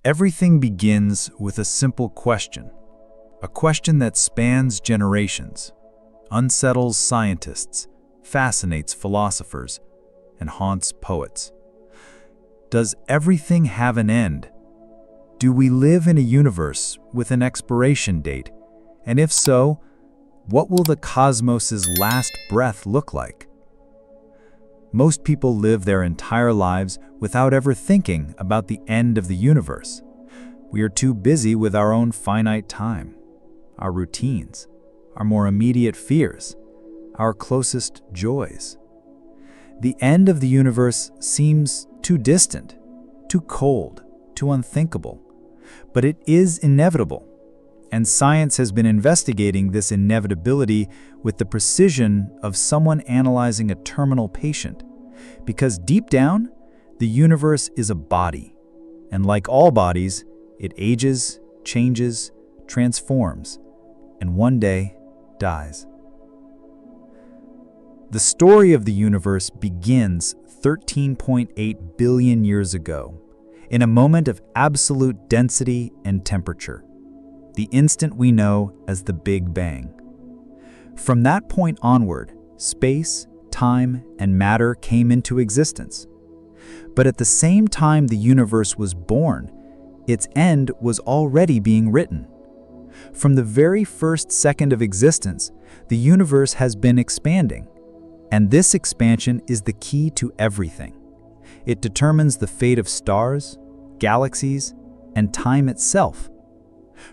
Everything begins with a simple question, a question that spans generations, unsettles scientists, fascinates philosophers, and haunts poets. Does everything have an end? Do we live in a universe with an expiration date? And if so, what will the cosmos's last breath look like? Most people live their entire lives without ever thinking about the end of the universe. We are too busy with our own finite time, our routines, our more immediate fears, our closest joys. The end of the universe seems too distant, too cold, too unthinkable, but it is inevitable. And science has been investigating this inevitability with the precision of someone analyzing a terminal patient. Because deep down, the universe is a body. And like all bodies, it ages, changes, transforms, and one day dies. The story of the universe begins 13.8 billion years ago, in a moment of absolute density and temperature. The instant we know as the Big Bang. From that point onward, space, time, and matter came into existence. But at the same time the universe was born, its end was already being written. From the very first second of existence, the universe has been expanding. And this expansion is the key to everything. It determines the fate of stars, galaxies, and time itself.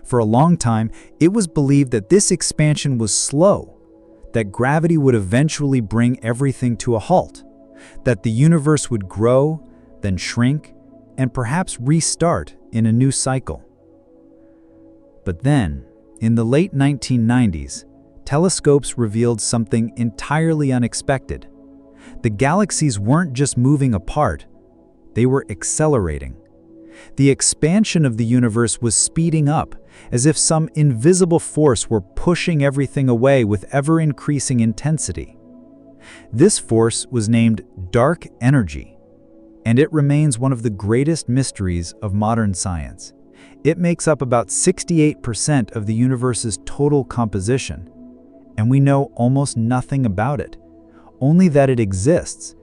For a long time, it was believed that this expansion was slow, that gravity would eventually bring everything to a halt, that the universe would grow, then shrink, and perhaps restart in a new cycle. But then, in the late 1990s, telescopes revealed something entirely unexpected. The galaxies weren't just moving apart, they were accelerating. The expansion of the universe was speeding up, as if some invisible force were pushing everything away with ever-increasing intensity. This force was named dark energy, and it remains one of the greatest mysteries of modern science. It makes up about 68% of the universe's total composition, and we know almost nothing about it, only that it exists,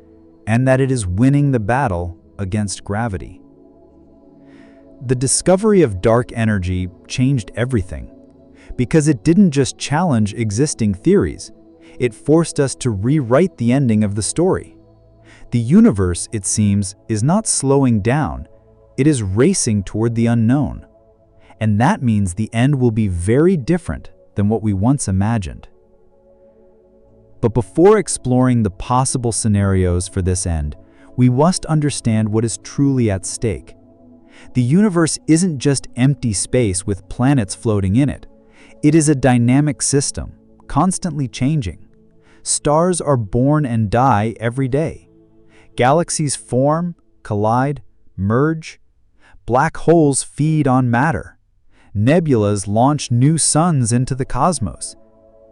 and that it is winning the battle against gravity. The discovery of dark energy changed everything, because it didn't just challenge existing theories, it forced us to rewrite the ending of the story. The universe, it seems, is not slowing down, it is racing toward the unknown. And that means the end will be very different than what we once imagined. But before exploring the possible scenarios for this end, we must understand what is truly at stake. The universe isn't just empty space with planets floating in it. It is a dynamic system, constantly changing. Stars are born and die every day. Galaxies form, collide, merge. Black holes feed on matter. Nebulas launch new suns into the cosmos.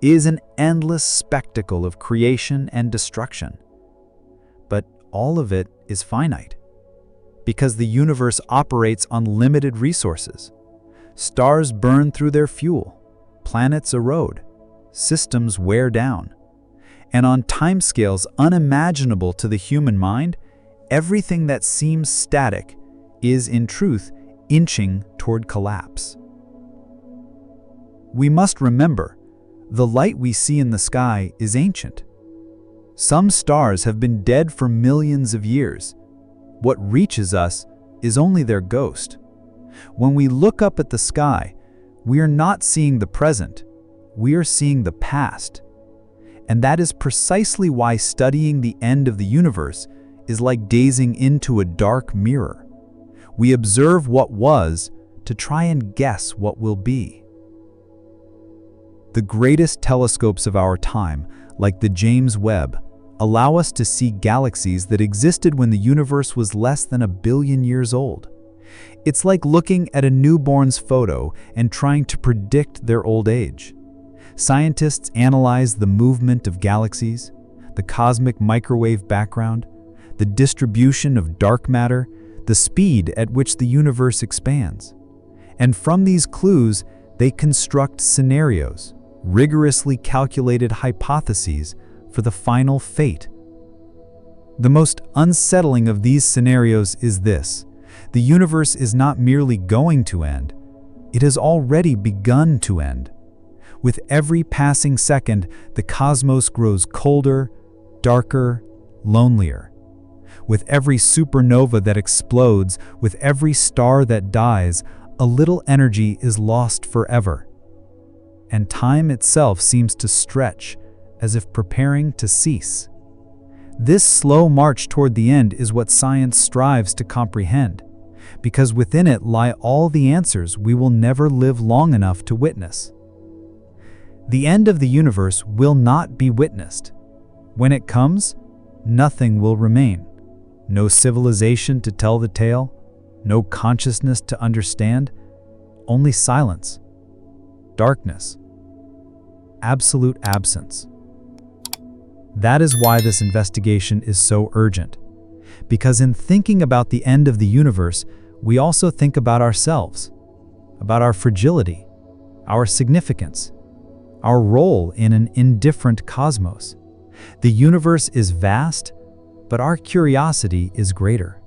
It is an endless spectacle of creation and destruction. But all of it is finite, because the universe operates on limited resources. Stars burn through their fuel, planets erode, systems wear down. And on timescales unimaginable to the human mind, everything that seems static is, in truth, inching toward collapse. We must remember, the light we see in the sky is ancient. Some stars have been dead for millions of years. What reaches us is only their ghost. When we look up at the sky, we are not seeing the present, we are seeing the past. And that is precisely why studying the end of the universe is like gazing into a dark mirror. We observe what was to try and guess what will be. The greatest telescopes of our time, like the James Webb, allow us to see galaxies that existed when the universe was less than 1 billion years old. It's like looking at a newborn's photo and trying to predict their old age. Scientists analyze the movement of galaxies, the cosmic microwave background, the distribution of dark matter, the speed at which the universe expands. And from these clues, they construct scenarios, rigorously calculated hypotheses for the final fate. The most unsettling of these scenarios is this: the universe is not merely going to end, it has already begun to end. With every passing second, the cosmos grows colder, darker, lonelier. With every supernova that explodes, with every star that dies, a little energy is lost forever. And time itself seems to stretch, as if preparing to cease. This slow march toward the end is what science strives to comprehend, because within it lie all the answers we will never live long enough to witness. The end of the universe will not be witnessed. When it comes, nothing will remain. No civilization to tell the tale, no consciousness to understand, only silence, darkness, absolute absence. That is why this investigation is so urgent, because in thinking about the end of the universe, we also think about ourselves, about our fragility, our significance, our role in an indifferent cosmos. The universe is vast, but our curiosity is greater.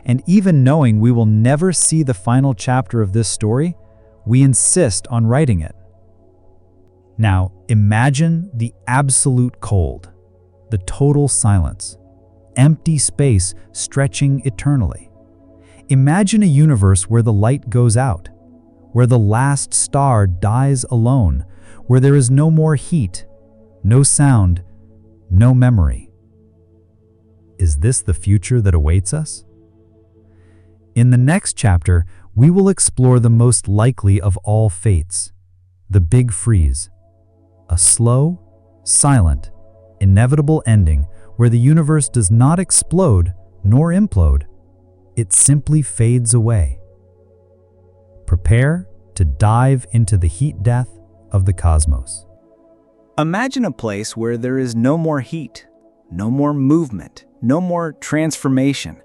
And even knowing we will never see the final chapter of this story, we insist on writing it. Now, imagine the absolute cold, the total silence, empty space stretching eternally. Imagine a universe where the light goes out, where the last star dies alone, where there is no more heat, no sound, no memory. Is this the future that awaits us? In the next chapter, we will explore the most likely of all fates, the Big Freeze, a slow, silent, inevitable ending where the universe does not explode nor implode, it simply fades away. Prepare to dive into the heat death of the cosmos. Imagine a place where there is no more heat, no more movement, no more transformation.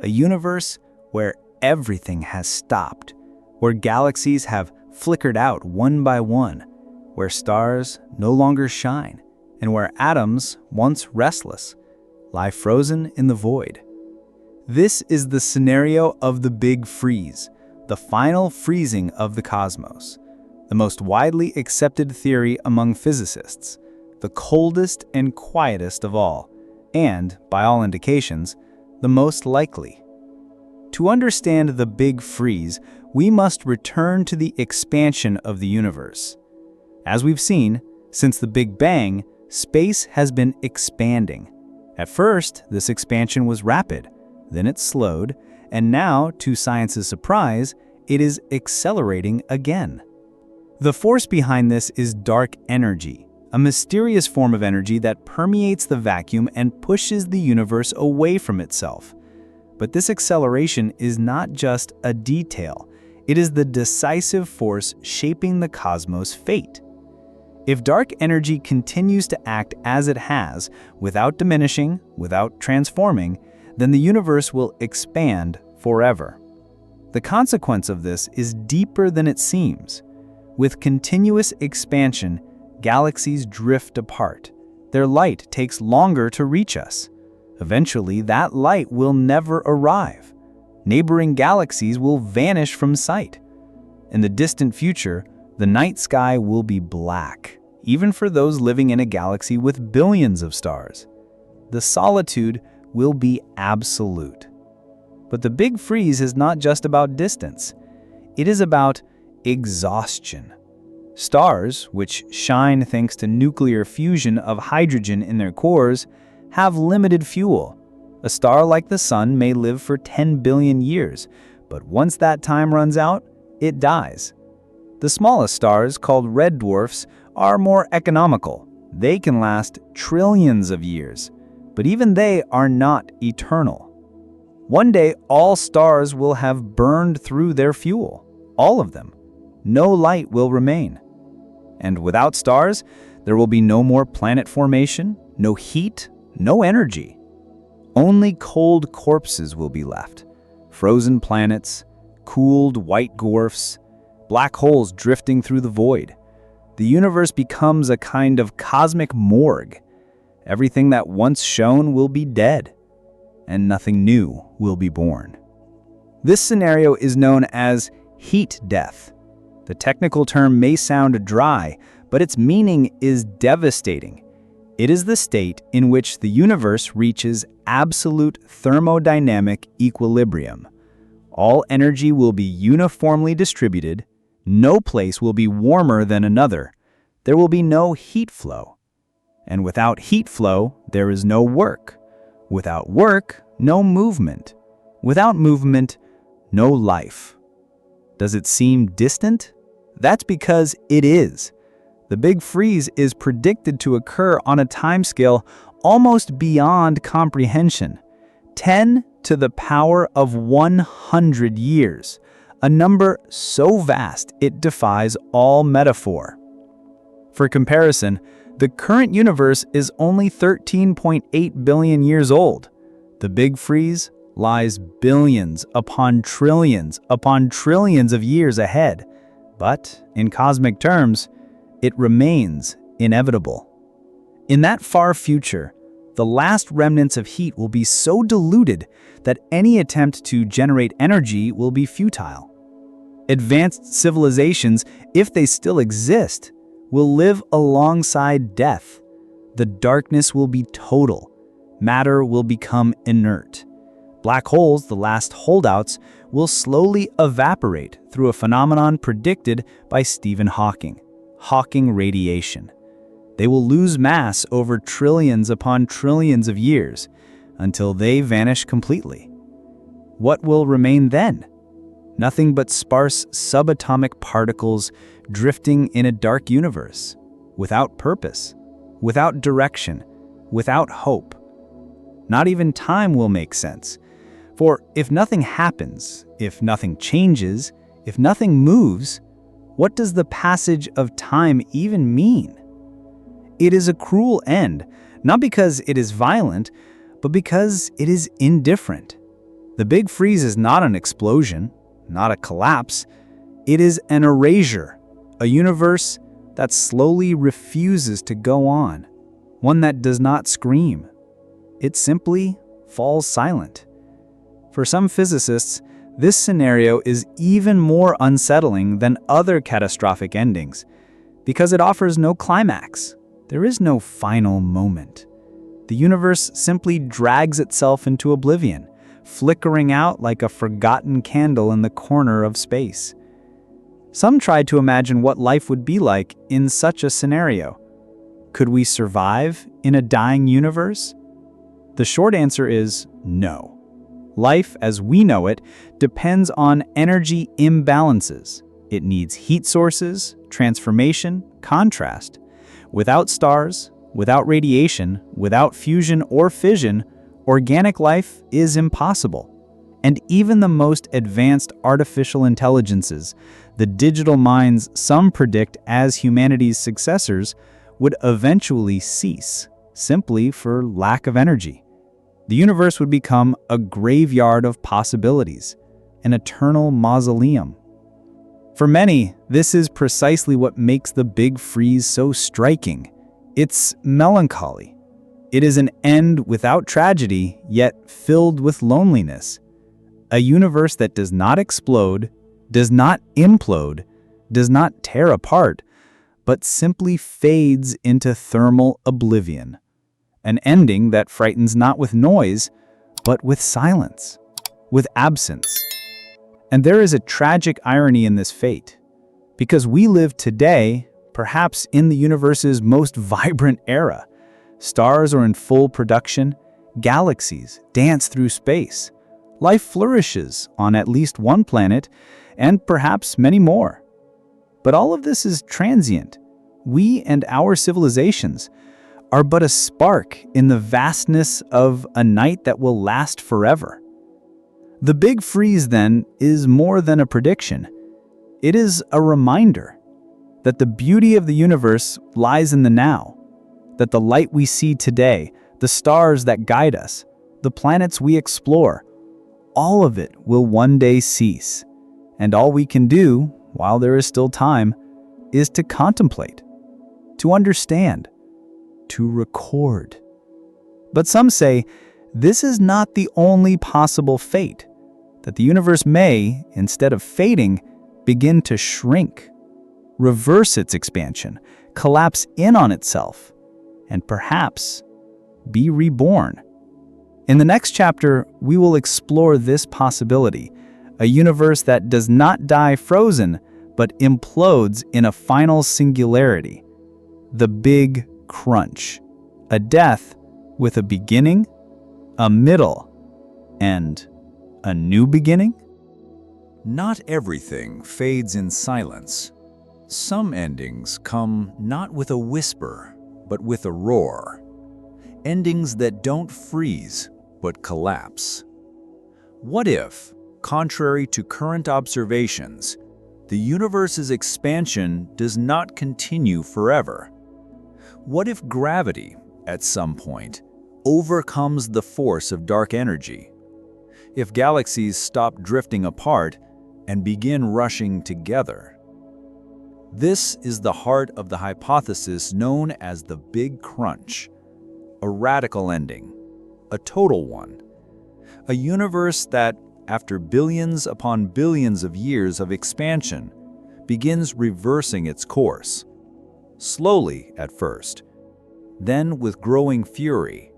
A universe where everything has stopped, where galaxies have flickered out one by one, where stars no longer shine, and where atoms, once restless, lie frozen in the void. This is the scenario of the Big Freeze, the final freezing of the cosmos, the most widely accepted theory among physicists, the coldest and quietest of all, and, by all indications, the most likely. To understand the Big Freeze, we must return to the expansion of the universe. As we've seen, since the Big Bang, space has been expanding. At first, this expansion was rapid, then it slowed, and now, to science's surprise, it is accelerating again. The force behind this is dark energy, a mysterious form of energy that permeates the vacuum and pushes the universe away from itself. But this acceleration is not just a detail, it is the decisive force shaping the cosmos' fate. If dark energy continues to act as it has, without diminishing, without transforming, then the universe will expand forever. The consequence of this is deeper than it seems. With continuous expansion, galaxies drift apart. Their light takes longer to reach us. Eventually, that light will never arrive. Neighboring galaxies will vanish from sight. In the distant future, the night sky will be black, even for those living in a galaxy with billions of stars. The solitude will be absolute. But the Big Freeze is not just about distance. It is about exhaustion. Stars, which shine thanks to nuclear fusion of hydrogen in their cores, have limited fuel. A star like the Sun may live for 10 billion years, but once that time runs out, it dies. The smallest stars, called red dwarfs, are more economical. They can last trillions of years, but even they are not eternal. One day, all stars will have burned through their fuel, all of them. No light will remain. And without stars, there will be no more planet formation, no heat, no energy. Only cold corpses will be left, frozen planets, cooled white dwarfs, black holes drifting through the void. The universe becomes a kind of cosmic morgue. Everything that once shone will be dead, and nothing new will be born. This scenario is known as heat death. The technical term may sound dry, but its meaning is devastating. It is the state in which the universe reaches absolute thermodynamic equilibrium. All energy will be uniformly distributed. No place will be warmer than another. There will be no heat flow. And without heat flow, there is no work. Without work, no movement. Without movement, no life. Does it seem distant? That's because it is. The Big Freeze is predicted to occur on a timescale almost beyond comprehension. 10 to the power of 100 years, a number so vast it defies all metaphor. For comparison, the current universe is only 13.8 billion years old. The Big Freeze lies billions upon trillions of years ahead. But, in cosmic terms, it remains inevitable. In that far future, the last remnants of heat will be so diluted that any attempt to generate energy will be futile. Advanced civilizations, if they still exist, will live alongside death. The darkness will be total. Matter will become inert. Black holes, the last holdouts, will slowly evaporate through a phenomenon predicted by Stephen Hawking, Hawking radiation. They will lose mass over trillions upon trillions of years until they vanish completely. What will remain then? Nothing but sparse subatomic particles drifting in a dark universe, without purpose, without direction, without hope. Not even time will make sense. For if nothing happens, if nothing changes, if nothing moves, what does the passage of time even mean? It is a cruel end, not because it is violent, but because it is indifferent. The Big Freeze is not an explosion, not a collapse. It is an erasure, a universe that slowly refuses to go on, one that does not scream. It simply falls silent. For some physicists, this scenario is even more unsettling than other catastrophic endings, because it offers no climax. There is no final moment. The universe simply drags itself into oblivion, flickering out like a forgotten candle in the corner of space. Some tried to imagine what life would be like in such a scenario. Could we survive in a dying universe? The short answer is no. Life, as we know it, depends on energy imbalances. It needs heat sources, transformation, contrast. Without stars, without radiation, without fusion or fission, organic life is impossible. And even the most advanced artificial intelligences, the digital minds some predict as humanity's successors, would eventually cease, simply for lack of energy. The universe would become a graveyard of possibilities, an eternal mausoleum. For many, this is precisely what makes the Big Freeze so striking. It's melancholy. It is an end without tragedy, yet filled with loneliness. A universe that does not explode, does not implode, does not tear apart, but simply fades into thermal oblivion. An ending that frightens not with noise, but with silence, with absence. And there is a tragic irony in this fate, because we live today, perhaps in the universe's most vibrant era. Stars are in full production, galaxies dance through space. Life flourishes on at least one planet, and perhaps many more. But all of this is transient. We and our civilizations are but a spark in the vastness of a night that will last forever. The Big Freeze, then, is more than a prediction. It is a reminder that the beauty of the universe lies in the now, that the light we see today, the stars that guide us, the planets we explore, all of it will one day cease, and all we can do, while there is still time, is to contemplate, to understand, to record. But some say this is not the only possible fate, that the universe may, instead of fading, begin to shrink, reverse its expansion, collapse in on itself, and perhaps be reborn. In the next chapter, we will explore this possibility, a universe that does not die frozen, but implodes in a final singularity, the Big Crunch, a death with a beginning, a middle, and a new beginning? Not everything fades in silence. Some endings come not with a whisper, but with a roar. Endings that don't freeze, but collapse. What if, contrary to current observations, the universe's expansion does not continue forever? What if gravity, at some point, overcomes the force of dark energy? If galaxies stop drifting apart and begin rushing together? This is the heart of the hypothesis known as the Big Crunch, a radical ending, a total one, a universe that, after billions upon billions of years of expansion, begins reversing its course, slowly at first, then with growing fury,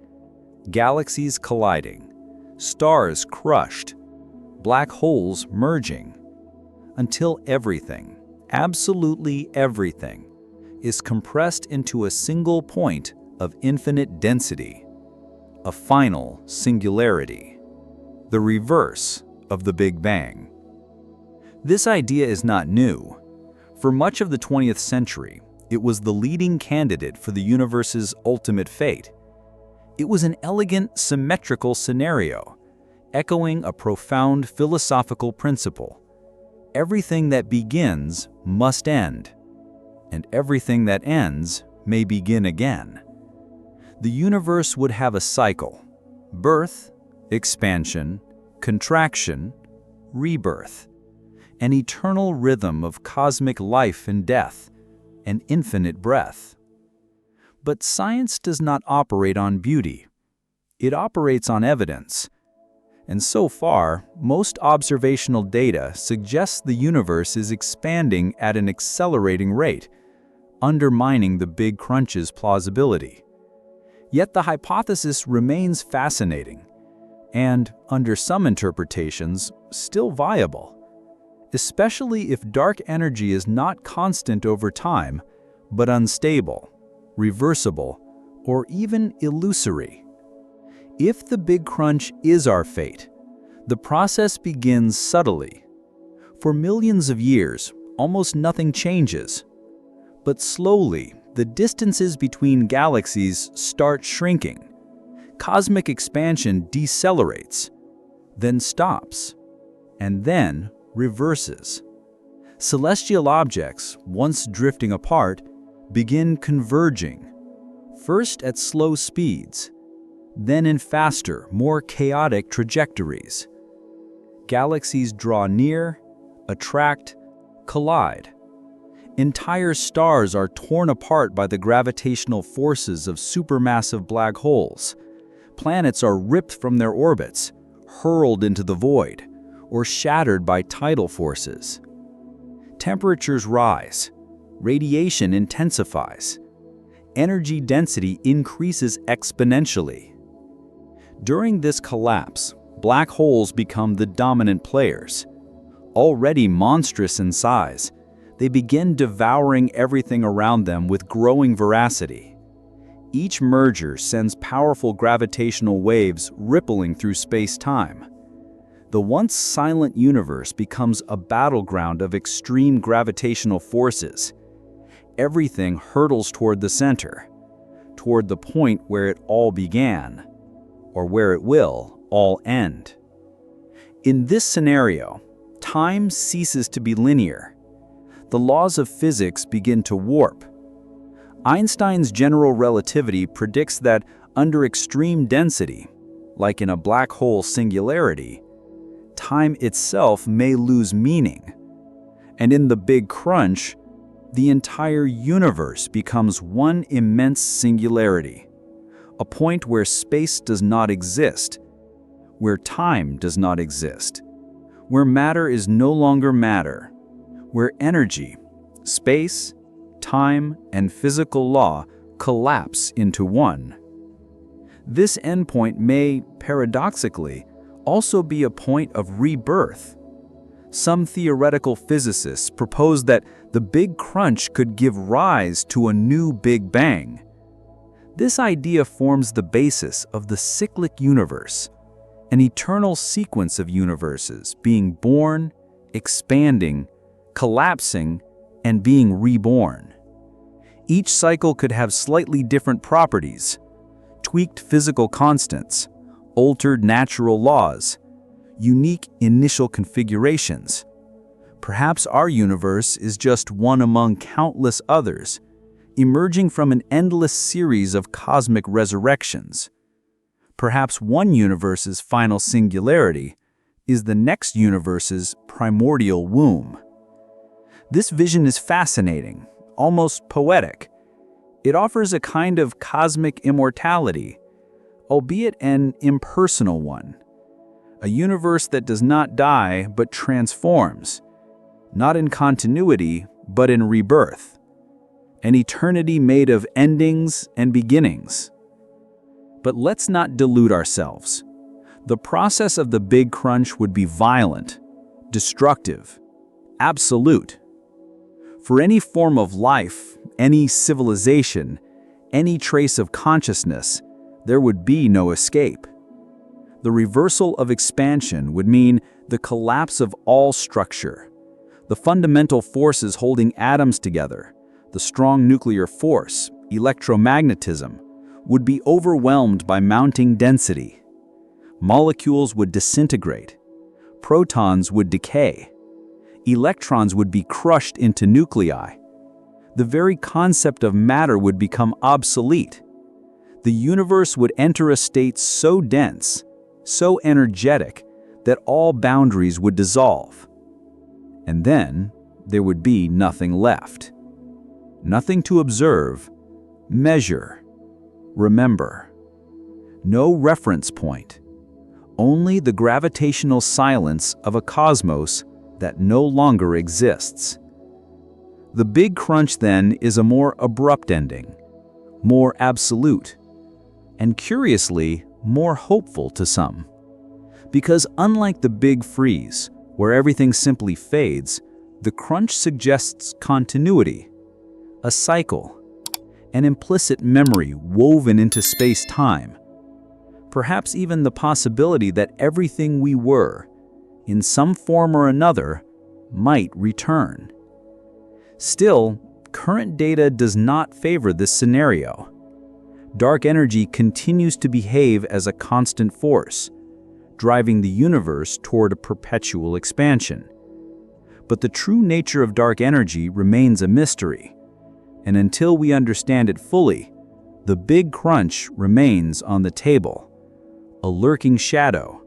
galaxies colliding, stars crushed, black holes merging, until everything, absolutely everything, is compressed into a single point of infinite density, a final singularity, the reverse of the Big Bang. This idea is not new. For much of the 20th century, it was the leading candidate for the universe's ultimate fate. It was an elegant, symmetrical scenario, echoing a profound philosophical principle. Everything that begins must end, and everything that ends may begin again. The universe would have a cycle: birth, expansion, contraction, rebirth, an eternal rhythm of cosmic life and death, an infinite breath. But science does not operate on beauty. It operates on evidence. And so far, most observational data suggests the universe is expanding at an accelerating rate, undermining the Big Crunch's plausibility. Yet the hypothesis remains fascinating and, under some interpretations, still viable, especially if dark energy is not constant over time, but unstable, reversible, or even illusory. If the Big Crunch is our fate, the process begins subtly. For millions of years, almost nothing changes. But slowly, the distances between galaxies start shrinking. Cosmic expansion decelerates, then stops, and then reverses. Celestial objects, once drifting apart, begin converging, first at slow speeds, then in faster, more chaotic trajectories. Galaxies draw near, attract, collide. Entire stars are torn apart by the gravitational forces of supermassive black holes. Planets are ripped from their orbits, hurled into the void, or shattered by tidal forces. Temperatures rise, radiation intensifies, energy density increases exponentially. During this collapse, black holes become the dominant players. Already monstrous in size, they begin devouring everything around them with growing voracity. Each merger sends powerful gravitational waves rippling through space-time. The once silent universe becomes a battleground of extreme gravitational forces. Everything hurtles toward the center, toward the point where it all began, or where it will all end. In this scenario, time ceases to be linear. The laws of physics begin to warp. Einstein's general relativity predicts that under extreme density, like in a black hole singularity, time itself may lose meaning. And in the Big Crunch, the entire universe becomes one immense singularity, a point where space does not exist, where time does not exist, where matter is no longer matter, where energy, space, time, and physical law collapse into one. This endpoint may, paradoxically, also be a point of rebirth. Some theoretical physicists propose that the Big Crunch could give rise to a new Big Bang. This idea forms the basis of the cyclic universe, an eternal sequence of universes being born, expanding, collapsing, and being reborn. Each cycle could have slightly different properties, tweaked physical constants, altered natural laws, unique initial configurations. Perhaps our universe is just one among countless others, emerging from an endless series of cosmic resurrections. Perhaps one universe's final singularity is the next universe's primordial womb. This vision is fascinating, almost poetic. It offers a kind of cosmic immortality, albeit an impersonal one. A universe that does not die but transforms, not in continuity but in rebirth. An eternity made of endings and beginnings. But let's not delude ourselves. The process of the Big Crunch would be violent, destructive, absolute. For any form of life, any civilization, any trace of consciousness, there would be no escape. The reversal of expansion would mean the collapse of all structure. The fundamental forces holding atoms together, the strong nuclear force, electromagnetism, would be overwhelmed by mounting density. Molecules would disintegrate. Protons would decay. Electrons would be crushed into nuclei. The very concept of matter would become obsolete. The universe would enter a state so dense, so energetic, that all boundaries would dissolve. And then there would be nothing left. Nothing to observe, measure, remember. No reference point. Only the gravitational silence of a cosmos that no longer exists. The Big Crunch, then, is a more abrupt ending, more absolute, and curiously, more hopeful to some. Because unlike the Big Freeze, where everything simply fades, the Crunch suggests continuity, a cycle, an implicit memory woven into space-time. Perhaps even the possibility that everything we were, in some form or another, might return. Still, current data does not favor this scenario. Dark energy continues to behave as a constant force, driving the universe toward a perpetual expansion. But the true nature of dark energy remains a mystery, and until we understand it fully, the Big Crunch remains on the table, a lurking shadow,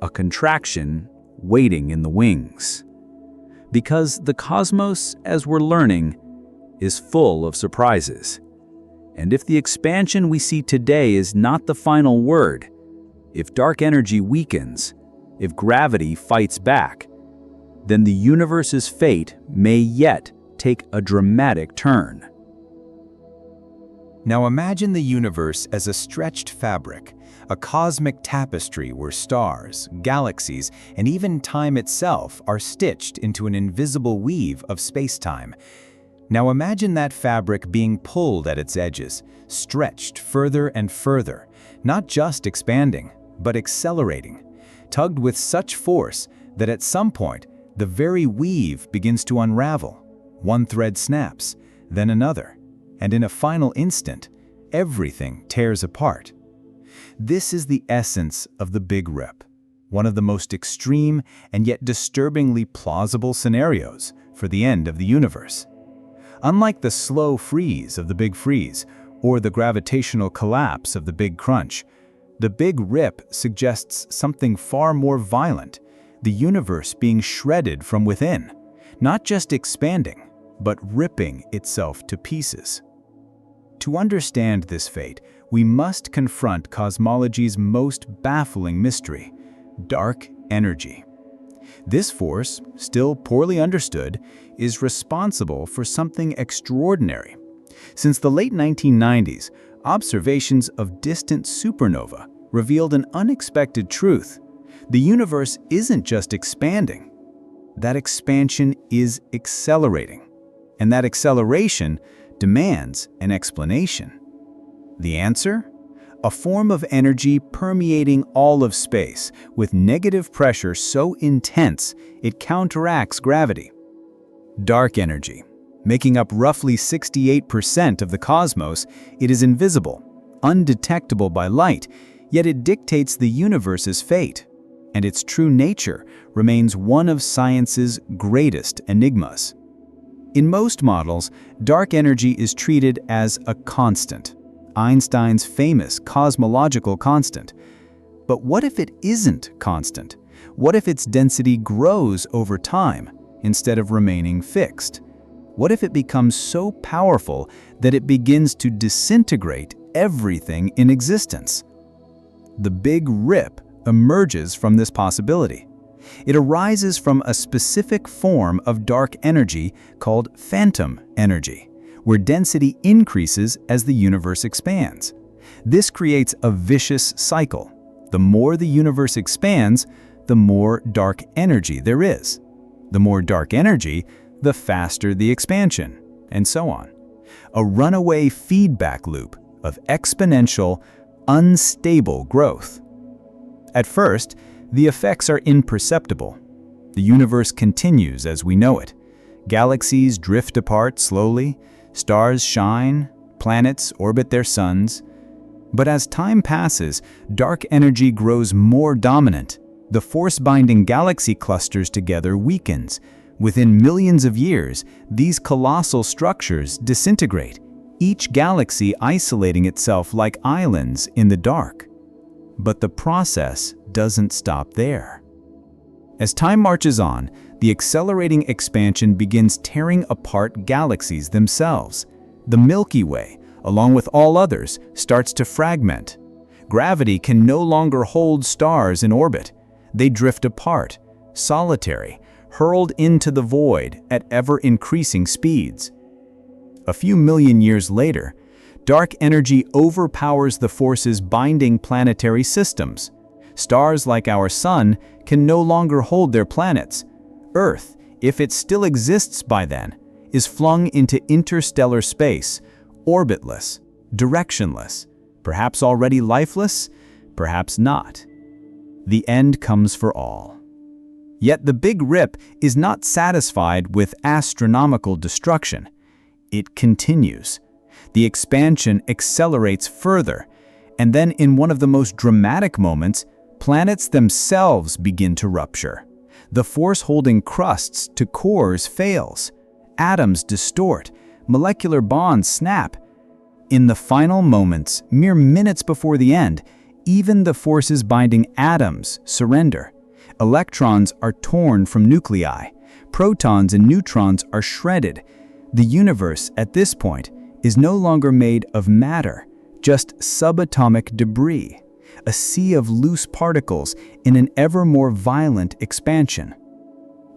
a contraction waiting in the wings. Because the cosmos, as we're learning, is full of surprises. And if the expansion we see today is not the final word, if dark energy weakens, if gravity fights back, then the universe's fate may yet take a dramatic turn. Now imagine the universe as a stretched fabric, a cosmic tapestry where stars, galaxies, and even time itself are stitched into an invisible weave of space-time. Now imagine that fabric being pulled at its edges, stretched further and further, not just expanding, but accelerating, tugged with such force that at some point, the very weave begins to unravel. One thread snaps, then another, and in a final instant, everything tears apart. This is the essence of the Big Rip, one of the most extreme and yet disturbingly plausible scenarios for the end of the universe. Unlike the slow freeze of the Big Freeze or the gravitational collapse of the Big Crunch, the Big Rip suggests something far more violent, the universe being shredded from within, not just expanding, but ripping itself to pieces. To understand this fate, we must confront cosmology's most baffling mystery: dark energy. This force, still poorly understood, is responsible for something extraordinary. Since the late 1990s, observations of distant supernova revealed an unexpected truth. The universe isn't just expanding. That expansion is accelerating. And that acceleration demands an explanation. The answer? A form of energy permeating all of space, with negative pressure so intense it counteracts gravity. Dark energy. Making up roughly 68% of the cosmos, it is invisible, undetectable by light, yet it dictates the universe's fate, and its true nature remains one of science's greatest enigmas. In most models, dark energy is treated as a constant, Einstein's famous cosmological constant. But what if it isn't constant? What if its density grows over time instead of remaining fixed? What if it becomes so powerful that it begins to disintegrate everything in existence? The Big Rip emerges from this possibility. It arises from a specific form of dark energy called phantom energy, where density increases as the universe expands. This creates a vicious cycle. The more the universe expands, the more dark energy there is. The more dark energy, the faster the expansion, and so on. A runaway feedback loop of exponential, unstable growth. At first, the effects are imperceptible. The universe continues as we know it. Galaxies drift apart slowly, stars shine, planets orbit their suns. But as time passes, dark energy grows more dominant. The force binding galaxy clusters together weakens. Within millions of years, these colossal structures disintegrate, each galaxy isolating itself like islands in the dark. But the process doesn't stop there. As time marches on, the accelerating expansion begins tearing apart galaxies themselves. The Milky Way, along with all others, starts to fragment. Gravity can no longer hold stars in orbit. They drift apart, solitary, hurled into the void at ever-increasing speeds. A few million years later, dark energy overpowers the forces binding planetary systems. Stars like our Sun can no longer hold their planets. Earth, if it still exists by then, is flung into interstellar space, orbitless, directionless, perhaps already lifeless, perhaps not. The end comes for all. Yet the Big Rip is not satisfied with astronomical destruction. It continues. The expansion accelerates further, and then in one of the most dramatic moments, planets themselves begin to rupture. The force holding crusts to cores fails. Atoms distort. Molecular bonds snap. In the final moments, mere minutes before the end, even the forces binding atoms surrender. Electrons are torn from nuclei. Protons and neutrons are shredded. The universe, at this point, is no longer made of matter, just subatomic debris, a sea of loose particles in an ever more violent expansion.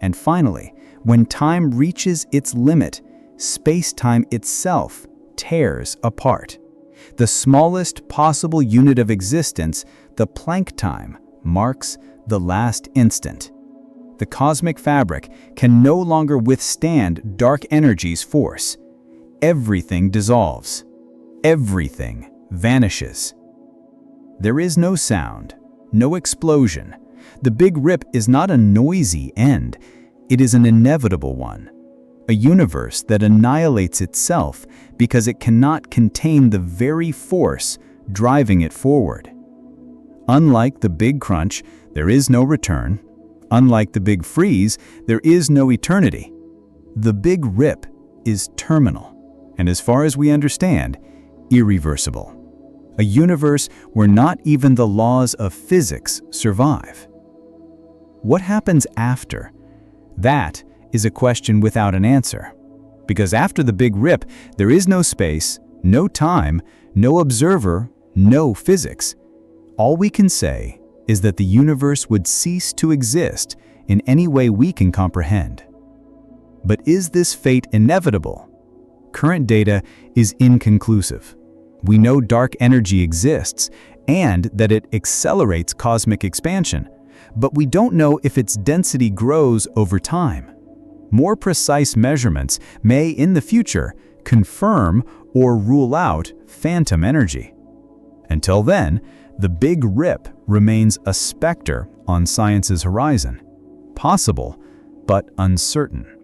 And finally, when time reaches its limit, space-time itself tears apart. The smallest possible unit of existence, the Planck time, marks the last instant. The cosmic fabric can no longer withstand dark energy's force. Everything dissolves. Everything vanishes. There is no sound, no explosion. The Big Rip is not a noisy end. It is an inevitable one. A universe that annihilates itself because it cannot contain the very force driving it forward. Unlike the Big Crunch, there is no return. Unlike the Big Freeze, there is no eternity. The Big Rip is terminal, and as far as we understand, irreversible. A universe where not even the laws of physics survive. What happens after? That is a question without an answer. Because after the Big Rip, there is no space, no time, no observer, no physics. All we can say is that the universe would cease to exist in any way we can comprehend. But is this fate inevitable? Current data is inconclusive. We know dark energy exists and that it accelerates cosmic expansion, but we don't know if its density grows over time. More precise measurements may, in the future, confirm or rule out phantom energy. Until then, the Big Rip remains a specter on science's horizon, possible but uncertain.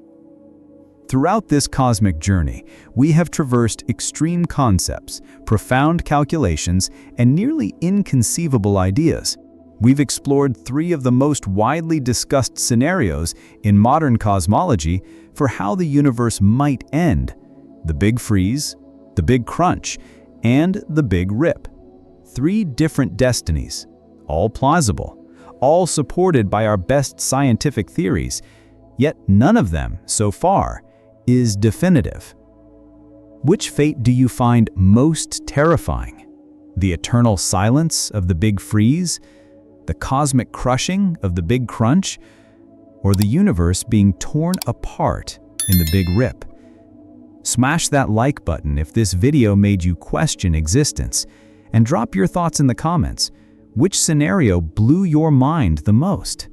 Throughout this cosmic journey, we have traversed extreme concepts, profound calculations, and nearly inconceivable ideas. We've explored three of the most widely discussed scenarios in modern cosmology for how the universe might end: the Big Freeze, the Big Crunch, and the Big Rip. Three different destinies, all plausible, all supported by our best scientific theories, yet none of them, so far, is definitive. Which fate do you find most terrifying? The eternal silence of the Big Freeze? The cosmic crushing of the Big Crunch? Or the universe being torn apart in the Big Rip? Smash that like button if this video made you question existence, and drop your thoughts in the comments. Which scenario blew your mind the most?